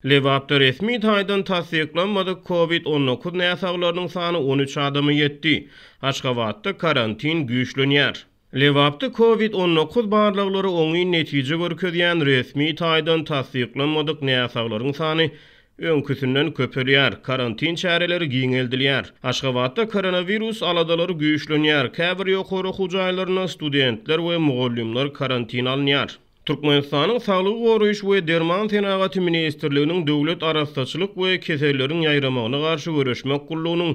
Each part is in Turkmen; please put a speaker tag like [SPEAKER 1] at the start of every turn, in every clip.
[SPEAKER 1] Lewapda resmi taýdan tasdiklanmadyk COVID-19 näsaglarynyň sany 13 adamy ýetdi. Aşgabatda karantin güýçlenýär. Lewapda COVID-19 barlyklary oňy netije görkezýän resmi taýdan tasdiklanmadyk näsaglaryň sany öňküsinden köperýär. Karantin çäreleri giňeldilýär. Aşgabatda koronavirus aladalary güýçlenýär. Käbir ýokary hujaýlaryna studentler we mugallimler karantin alınýar. Türkmenistanyň Saglyk goruýuş we Derman Tenagaty Ministrliginiň döwlet arastaçylyk we keselleriň ýaýramagyna garşy görüşmek gullugynyň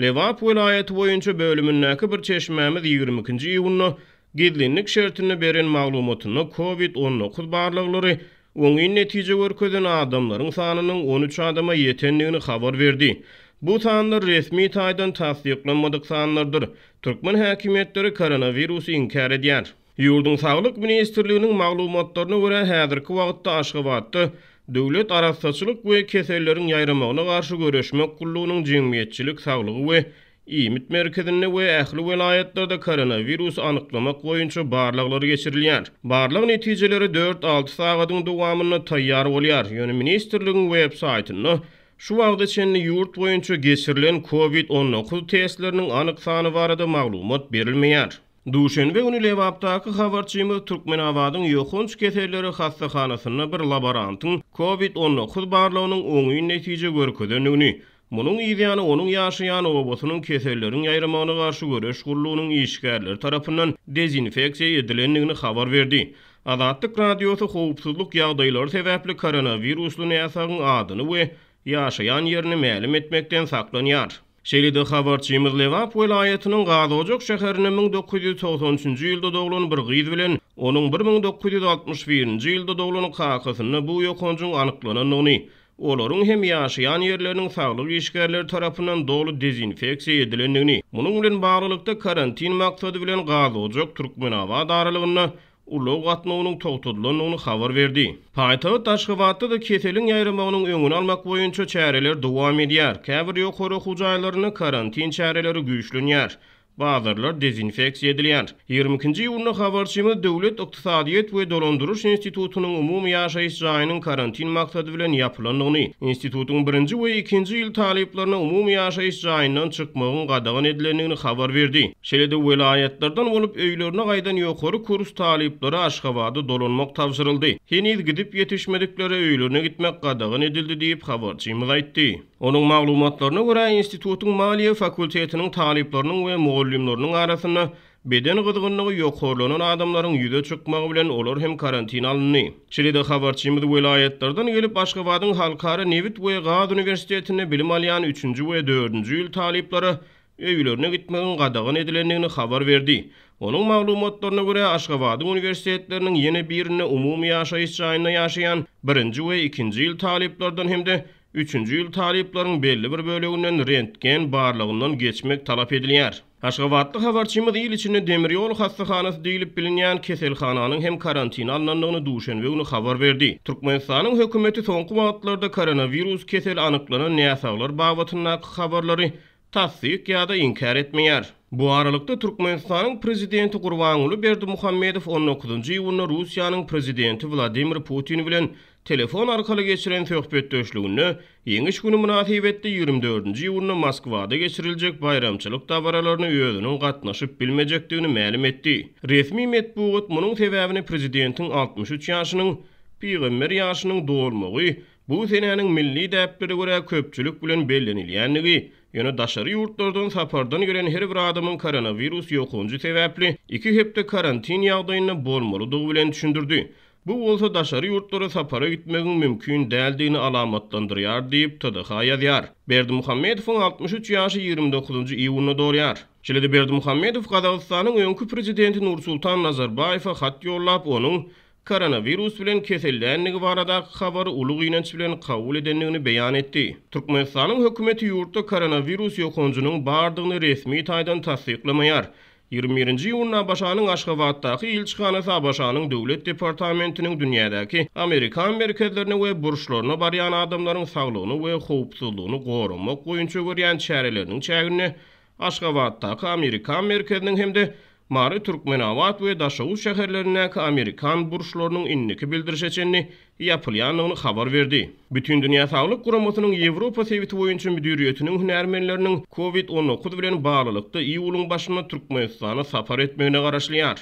[SPEAKER 1] Lewap welaýaty boýunça bölümindäki bir çeşmämiz 22-nji iýuny gizlinlik şertini beren maglumatyny COVID-19 barlyklary oňy netije görkezen adamlaryň sanynyň 13 adama ýetendigini habar berdi. Bu sanlar resmi taýdan tasdiklanmadyk sanlardyr. Türkmen häkimetleri koronavirusy inkar edýär. Ýurdun Saglyk Ministrliginiň maglumatlaryna görä häzirki wagtda Aşgabatda döwlet arastaçylyk we keselleriň ýaýramagyna garşy görüşmek gullugynyň jemgyýetçilik saglygy we iýmit merkezinde we ähli welaýatlarda koronavirus anyklamak boýunça barlyklary geçirilýär. Barlyk netijeleri 4-6 sagatyň dowamyna taýýar bolýar. Ýöne ministrligiň web saýtyny şu wagtda çenli ýurt boýunça geçirilen COVID-19 testleriniň anyk sany barada maglumat berilmeýär. Duşenbe günü Lewapdaky habarçymyz Türkmenabadyň ýokunç keselleri hastahanasyna bir laborantyň COVID-19 barlygynyň oňy netije görkezendigini, munyň ýa-da onuň ýaşaýan obasynyň keselleriň ýaýramagyna garşy görüş gullugynyň işgärleri tarapyndan dezinfeksiýa edilendigini habar berdi. Azatlyk radiosy howpsuzlyk ýagdaýlary sebäpli koronavirusly näsagyň adyny we ýaşaýan ýerini ma'lum etmekden saklanýar. Şeýlede habarçymyz Lewap welaýatynyň Gazawjak şäherinde 1993-nji ýylda doglan bir gyz bilen onuň 1961-nji ýylda doglan kakasyny bu ýokunjyň anyklanyny, olaryň hem ýaşaýan ýerleriniň saglyk işgärleri tarapyndan dolu dezinfeksiýa edilendigini, munyň bilen baglykda karantin maksady bilen Gazawjak Türkmenabad aralygyny ulug gatnawynyň togtadylanyny habar berdi. Paýtagat Aşgabatda da keseliň ýaýramagynyň öňüni almak boýunça çäreler dowam edýär. Käbir ýokary hujaýlaryny karantin çäreleri güýçlenýär. Bazarlar dezinfeksiýa edilýär. 22-nji ýylyň habarçymyz Döwlet Ykdysadyýet we Dolanduruş Institutunyň umumy ýaşaýyş jaýynyň karantin maksady bilen ýapylandygyny, institutuň 1-nji we 2-nji ýyl talyplaryna umumy ýaşaýyş jaýyndan çykmagyň gadagan edilendigini habar berdi. Şeýlede welaýatlardan bolup öýlerine gaýdan ýokary kurs talyplary Aşgabada dolanmak tapşyryldy. Heniz gidip ýetişmedikleri öýlerine gitmek gadagan edildi diýip habarçymyz aýtdy. Onuň maglumatlaryna görä institutuň Maliýe fakultetiniň talyplarynyň we mugallimleriň arasynda beden gyzgynlygy ýokarlanan adamlaryň ýüze çykmagy bilen olar hem karantin alındy. Şeýlede habarçymyz welaýatlardan gelip Aşgabatyň Halkara Nevit we Gaz Universitetine bilim alýan 3-nji we 4-nji ýyl talyplary öýlerine gitmegiň gadagan edilendigini habar berdi. Onuň maglumatlaryna görä Aşgabatyň universitetleriniň ýene birine umumy ýaşaýyş jaýyna ýaşaýan 1-nji we 2-nji ýyl talyplardan hemde 3-nji ýyl talyplaryň belli bir bölüginden rentgen barlygyndan geçmek talap edilýär. Aşgabatly habarçymyz ýyl içinde Demirýol hastahanasy diýilip bilinýän keselhananyň hem karantin alınandygyny Duşenbe günü habar berdi. Türkmenistanyň hökümeti soňky wagtlarda koronavirus kesel anyklanan näsaglar babatyndaky habarlary tasdik ýa-da inkar etmeýär. Bu aralykda Türkmenistanyň prezidenti Gurbanuly Berdimuhammedow 19-njy ýylyny Russiýanyň prezidenti Vladimir Putin bilen telefon arkaly geçiren söhbetdeşligini ýeňiş güni münasibetde 24-nji ýylyny Moskwada geçiriljek bayramçylyk dabaralaryny özüniň gatnaşyp bilmejekdigini ma'lum etdi. Resmi medpuat munyň sebäbini prezidentiň 63 ýaşynyň peýgamber ýaşynyň dolmagy, bu senäniň milli däpleri görä köpçülik bilen bellenilýändigi, ýöne daşary ýurtlardan sapardan gelen her bir adamyň koronavirus ýokunjy sebäpli 2 hepde karantin ýagdaýyna bolmalydygy bilen düşündirdi. Bu bolsa daşary ýurtlara sapara gitmegiň mümkin däldigini alamatlandyrýar diýip TDH ýazýar. Berdimuhammedowyň 63 ýaşy 29-njy iýulyna dorýar. Şeýlede Berdimuhammedow Gazawstanyň öňkü prezidenti Nursultan Nazarbayewa hat ýollap onuň koronavirus bilen kesellendigi barada habary ulyg ýynanç bilen kabul edenligini beýan etdi. Türkmenistanyň hökümeti ýurtda koronavirus ýokunjynyň bardygyny resmi taýdan tasdiklamaýar. 21-nji ýylyna başanyň Aşgabatdaky ilçihanasy başanyň döwlet departamentiniň dünýädäki Amerikan merkezlerine we burçlaryna barýan adamlaryň saglygyny we howpsuzlygyny goramak boýunça görýän çäreleriniň çägini Aşgabatdaky Amerikan merkeziniň hemde Mary Türkmenawat we Daşawuz şäherlerindäki Amerikan burşlarynyň inniki bildirişeçeni ýapylýanyny habar berdi. Bütün Dünya Saglyk Guramasynyň Ýewropa Sewiti boýunça müdiriýetiniň hünärmenleriniň COVID-19 bilen baglylykda iýulyň başyna Türkmenistana sapar etmegine garaşlýar.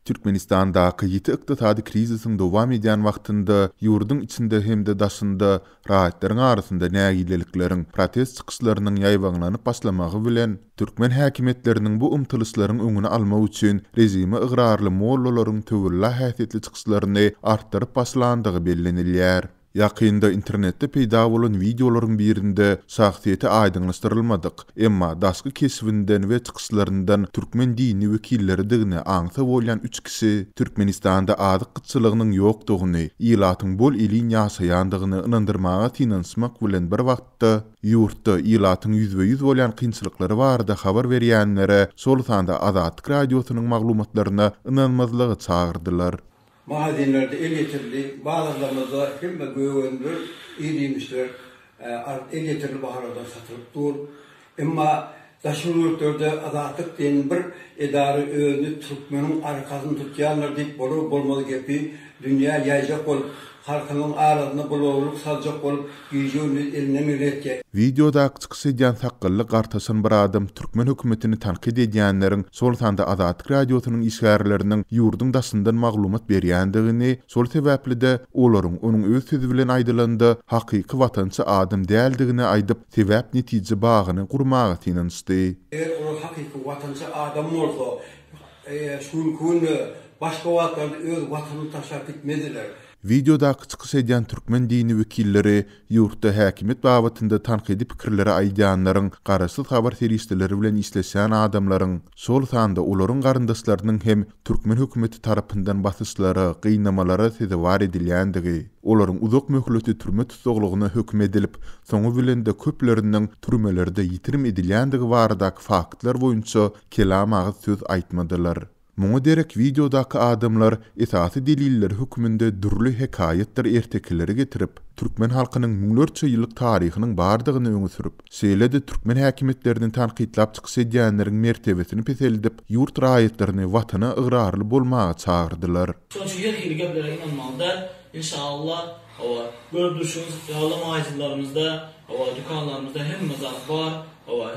[SPEAKER 2] Türkmenistan'daki ýiti ykdysady krizisiň dowam edýän wagtynda ýurdun içinde hemde daşynda rahatlaryň arasynda nägilelikleriň protest çykyşlarynyň ýaýbanlanyp başlamagy bilen türkmen häkimetleriniň bu umtylyşlaryň öňüne almak üçin rejime ıgrarly mollalaryň töwüllä häsiýetli çykyşlaryny artdyryp başlandygy bellenilýär. Ýakynda internetde peýda bolan videolaryň birinde şahsiýeti aýdynlaşdyrylmadyk, emma daşky kesbinden we çykyşlaryndan türkmen dini wekilleri digine aňsa bolýan 3 kişi Türkmenistanda adyk gytçylygynyň ýokdugyny, ýylatyň bol ilin ýaşaýandygyny ynandyrmaga tinanşmak bilen bir wagtda ýurtda ýylatyň 100% bolýan kynçylyklary barada habar berýänlere şol sanda Azatlyk radiosynyň maglumatlaryna ynanmazlygy çağırdylar.
[SPEAKER 3] Mahallenlerde el getirildi, bazılarımızda hem de güvendir, iyi demişler, el getirildi baharada satılıp dur. Ama daşın yurtlarda Azatlyk denen bir edari özünü Türkmenin arkasını tutýanlar deyip bolmaly gepi, dünya ýaýjak bolup, halkynyň arasyna bolawlyk saljak bolup, ýeýjüni eline milletke.
[SPEAKER 2] Videoda çykyş edýän saqqally gartaşan bir adam türkmen hökümetini tanqid edýänleriň şol sanda Azatlyk radiosynyň işgärleriniň ýurdun daşyndan maglumat berýändigini, şol sebäpli-de olaryň onuň öz sözi bilen aýdylanda hakyky watançy adam däldigini aýdyp, sebäp netije bagyny gurmaga tinanşdy.
[SPEAKER 3] Eger o hakyky watançy adam bolsa, şunkun başga wagtlarda öz watanyny taşap gitmediler.
[SPEAKER 2] Videoda çykyş edýän türkmen dini wekilleri ýurtda häkimet babatynda tanqidi pikirleri aýdýanlaryň garaşsyz habar seriýetleri bilen işleşen adamlaryň şol sanda olaryň garyndaşlarynyň hem türkmen hökümeti tarapyndan basyşlary, gynnamalary sezewar edilýändigi, olaryň uzak möhleti türme tutuklugyna hökm edilip, soňu bilen de köpleriniň türmelerde ýitirim edilýändigi baradaky faktlar boýunça kelam agyz söz aýtmadylar. Muňa derek videodaky adamlar esasy deliller hükmünde dürli hekayetler ertekileri getirip, türkmen halkynyň müňlerçe ýyllyk taryhynyň bardygyny öňe sürüp, şeýle-de türkmen häkimetlerini tanqidlap çykyş edýänleriň mertebesini peseldip, ýurt raýatlaryny watana ıgrarly bolmaga çağırdylar.
[SPEAKER 4] Soňçu ýer geplere inanmagyda inşallah gördüğünüz ýaly maýzylarymyzda, dükanlarymyzda hemme zat bar.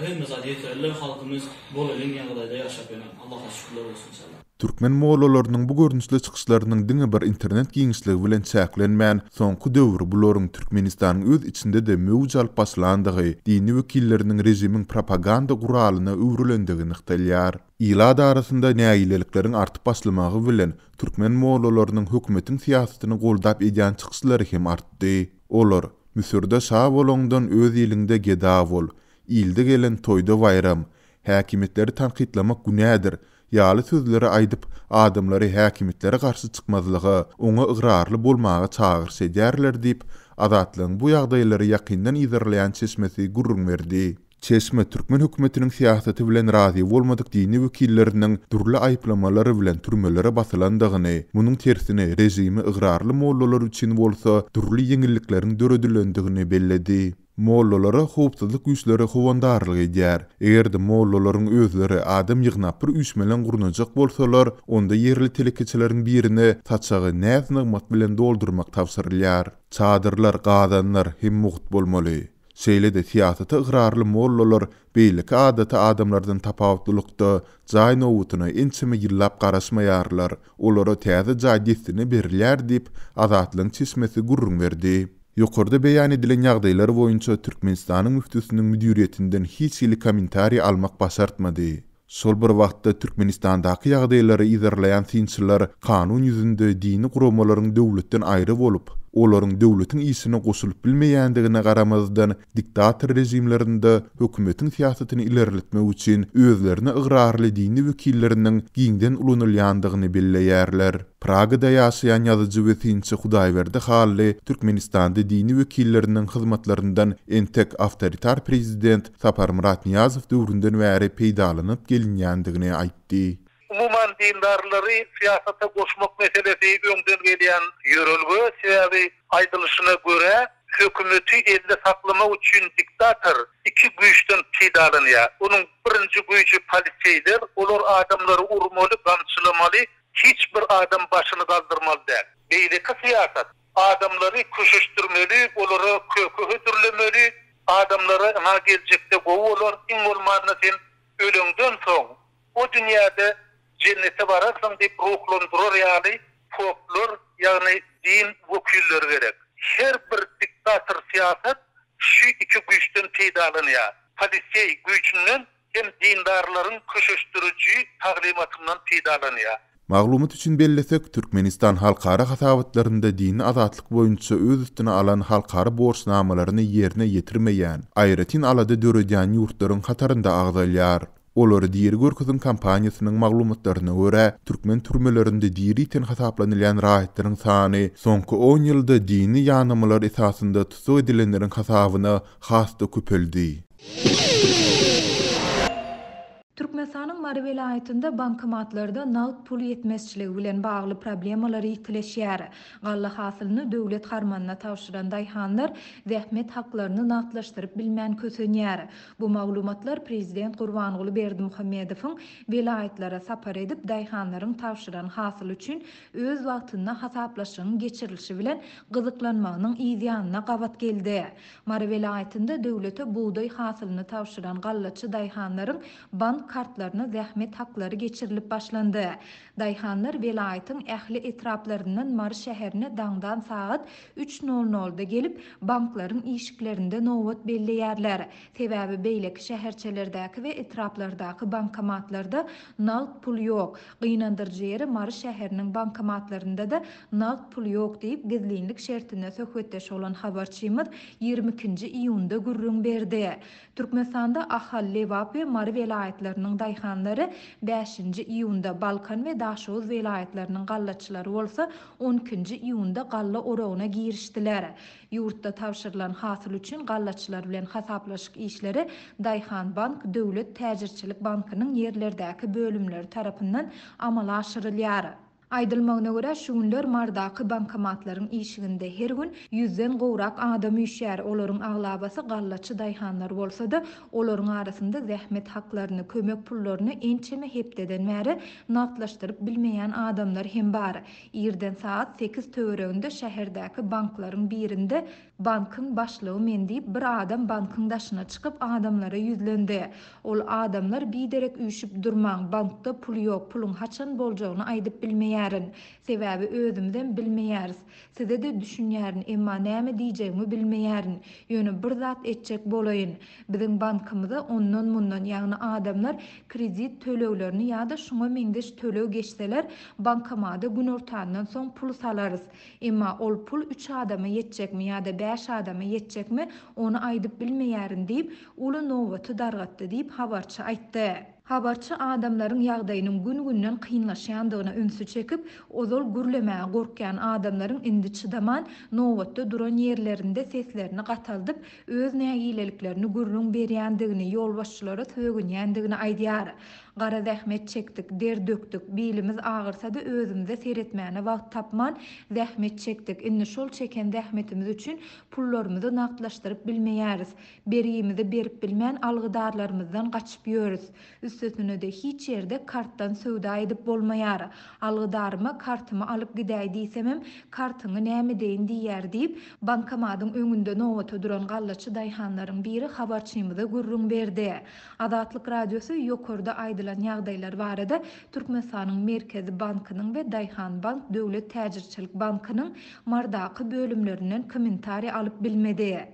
[SPEAKER 4] Hemme zat ýeterli halkymyz bol elin ýagdaýda ýaşap ýönen. Allaha şükürler bolsun inşallah.
[SPEAKER 2] Türkmen mollalarynyň bu görnüşli çykyşlarynyň diňe bir internet giňişligi bilen çäklenmän soňky döwür bularyň Türkmenistanyň öz içinde de mewjud alyp başlandygy, dini wekilleriniň rejimiň propaganda guralyna öwrülendigini ykdylýar. Ýylar arasynda nägilelikleriň artyp başlamagy bilen türkmen mollalarynyň hökümetiň siýasatyny goldap edýän çykyşlary hem artdy. Olar Müsürde şah bolondan öz ýylynda geda bol, ilde gelen toyda bayram, häkimetleri tanqidlamak günädir, ýaly sözleri aýdyp, adamlary häkimetlere garşy çykmazlygy, oňa ıgrarly bolmaga çağırş edýärler diýip, Azatlygyň bu ýagdaýlary ýakyndan izlerleýän çeşmesi gurrun berdi. Çeşme türkmen hökümetiniň siýasaty bilen razy bolmadyk dini wekilleriniň durly aýplamalary bilen türmelere basylandygyny, munyň tersine rejimi ıgrarly mollalar üçin bolsa durly ýeňillikleriň döredilendigini belledi. Mollalara howpsuzlyk güýçleri howandarlyk edýär. Egerde mollalaryň özleri adam ýygnap bir üýtmelen gurnajak bolsalar, onda ýerli telekeçileriň birine taçagy näznymat bilen doldurmak tapşyrylýar. Çadyrlar, gazanlar hem muht bolmaly. Şeýle-de siýasata ıgrarly mollalar beýleki adaty adamlardan tapawutlykda jaý nowutyna ençeme ýyllap garaşmaýarlar. Olara täze jaý destini berilýär diýip Azatlygyň çeşmesi gurrun berdi. Ýokarda beýan edilen ýagdaýlar boýunça Türkmenistanyň müftüsiniň müdiriýetinden hiç ýyly kommentari almak başartmady. Şol bir wagtda Türkmenistandaky ýagdaýlary izlerleýän synçylar kanun ýüzünde dini guramalaryň döwletden aýry bolup, olaryň döwletiň isine goşulyp bilmeýändigine garamazdan diktator rejimlerinde hökümetiň siýasatyny ilerletmek üçin özlerini ıgrarly dini wekilleriniň giňden ulanylýandygyny belleýärler. Pragada ýaşaýan ýazyjy we synçy Hudaýberdi Hally Türkmenistanda dini wekilleriniň hyzmatlaryndan entek awtoritar prezident Sapar Murat Niýazow döwründen bäri peýdalanyp gelinýändigini aýtdy.
[SPEAKER 5] Umuman dindarlary siyasata goşmak meselesi öňden gelýän ýörelgi sebäbi aýdylyşyna görä hökümeti elde saklamak üçün diktatör iki güýçden peydalanýar. Onun birinji güýçi polisiýler, olar adamlary urmaly, gamçylamaly, hiç bir adam başını kaldırmalı değil. Beýleki siyasat adamları köşüşdürmeli, olary kökü hödürlemeli, adamları ana gelecekde gowalar, iň bolmanda sen ölüňden soň o dünýäde cennete bararsan diýip ruhlandyrar ýaly folklor, ýagny din wekilleri gerek. Her bir diktatör siyasat şu iki güýçden peýdalanýar. Polisiýa güýçünden hem dindarlaryň köşüşdürüjü taglimatyndan peýdalanýar.
[SPEAKER 2] Maglumat üçin bellesek, Türkmenistan halkara hasabatlarında dini azatlyk boýunça öz üstüne alan halkara borçnamalaryny ýerine ýetirmeýän, aýratin alada döredýän ýurtlaryň hatarynda agdalýar. Olary diýeri görkezin kampaniýasynyň maglumatlaryna görä, türkmen türmelerinde diýeriten hasaplanylan rahatlaryň sany soňky 10 ýylda dini ýanamalar esasynda tutuk edilenleriň hasabyna hasda köpeldi.
[SPEAKER 6] Türkmenistanyň Mary welaýatynda bankomatlarda nagd pul ýetmezçiligi bilen bagly problemalary ýitileşýär. Galla hasylyny döwlet harmanyna tawşyran daýhanlar zähmet haklaryny nagdlaşdyryp bilmän kösenýär. Bu maglumatlar Prezident Gurbanguly Berdimuhammedowyň welaýatlara sapar edip daýhanlaryň tawşyran hasyl üçin öz wagtynda hasaplaşygyň geçirilişi bilen gyzyklanmagynyň ýygyanyna gabat geldi. Mary welaýatynda döwlete buğday hasylyny tawşyran gallaçy daýhanlaryň bank kartlaryna zähmet haklary geçirilip başlandy. Daýhanlar welaýatyň ähli etraplaryndan Mary şäherine daňdan saat 3:00-da gelip banklaryň işiklerinde nowbat belleýärler. Sebäbi beýleki şäherçelerdäki we etraplardaky bankomatlarda nagd pul ýok. Gynandyrjy ýeri Mary şäheriniň bankomatlarynda da nagd pul ýok diýip gizlinlik şertine söhbetdeş bolan habarçymyz 22-nji iýunda gürrüň berdi. Türkmenistanda ahal Lewap we Mary welaýatlarynyň daýhanlary 5-nji iýunda Balkan we Daşoz welaýatlarynyň gallaçylary bolsa 12-nji iýunda galla oragyna girişdiler. Ýurtda tawşyrylan hasyl üçin gallaçylar bilen hasaplaşyk işleri Daýhan Bank Döwlet Täjirçilik Bankynyň ýerlerdäki bölümleri tarapyndan amala aşyrylýar. Aýdylmagyna görä şu günler mardaky bankomatlaryň işiginde her gün 100den gowrak adam üşär. Olaryň aglabasy gallaçy daýhanlar bolsa-da, olaryň arasynda zähmet haklaryny, kömek pullaryny ençeme hepdeden märe nagdlaşdyryp bilmeýän adamlar hem bar. Ýerden saat 8 töwereginde şäherdäki banklaryň birinde bankyň başlygy men diýip bir adam bankyň daşyna çykyp adamlara ýüzlendi. Ol adamlar biderek üşüp durmaň, bankda pul ýok, puluň haçan boljagyny aýdyp bilmeýär. Sebäbi özümden bilmeýäris. Size de düşünýärin, emma näme diýjegimi bilmeýärin. Ýöne bir zat etjek bolaýyn. Biziň bankymyza ondan mundan ýagny adamlar kredit töleglerini ýa-da şuňa meňdeş töleg geçseler, bankomada gün ortandan soň pul salarys. Emma ol pul 3 adama ýetjekmi ýa-da 5 adama ýetjekmi, onu aýdyp bilmeýärin diýip uly nowbaty dargatdy diýip habarçy aýtdy. Habarçy adamlaryň ýagdaýynyň gün-günden kynlaşýandygyna ünsü çekip, ozal gürlemäge gorkýan adamlaryň indi çydaman nowbatda duran ýerlerinde seslerini gataldyp, öz nägileliklerini gürrüň berýändigini, ýolbaşçylara söýgenýändigini aýdýar. Gara zähmet çekdik, der döktük, bilimiz ağırsa da özümüze seyretmäne wagt tapman zähmet çekdik. Indi şol çeken zähmetimiz üçin pullarymyzy nagdlaşdyryp bilmeýäris. Berýimizi berip bilmän algydarlarymyzdan gaçyp ýörüs. Üstesine de hiç ýerde kartdan söwda edip bolmaýar. Algydaryma kartymy alyp gidäý diýsemem, kartyny näme deýin diýär diýip bankomatyň öňünde nowata duran gallaçy daýhanlaryň biri habarçymyza gürrüň berdi. Azatlyk radiosu ýokurda aýdylan ýagdaýlar barada Türkmenistanyň Merkezi Bankynyň we Daýhan Bank Döwlet Täjirçilik Bankynyň mardaky bölümlerinden kommentari alyp bilmedi.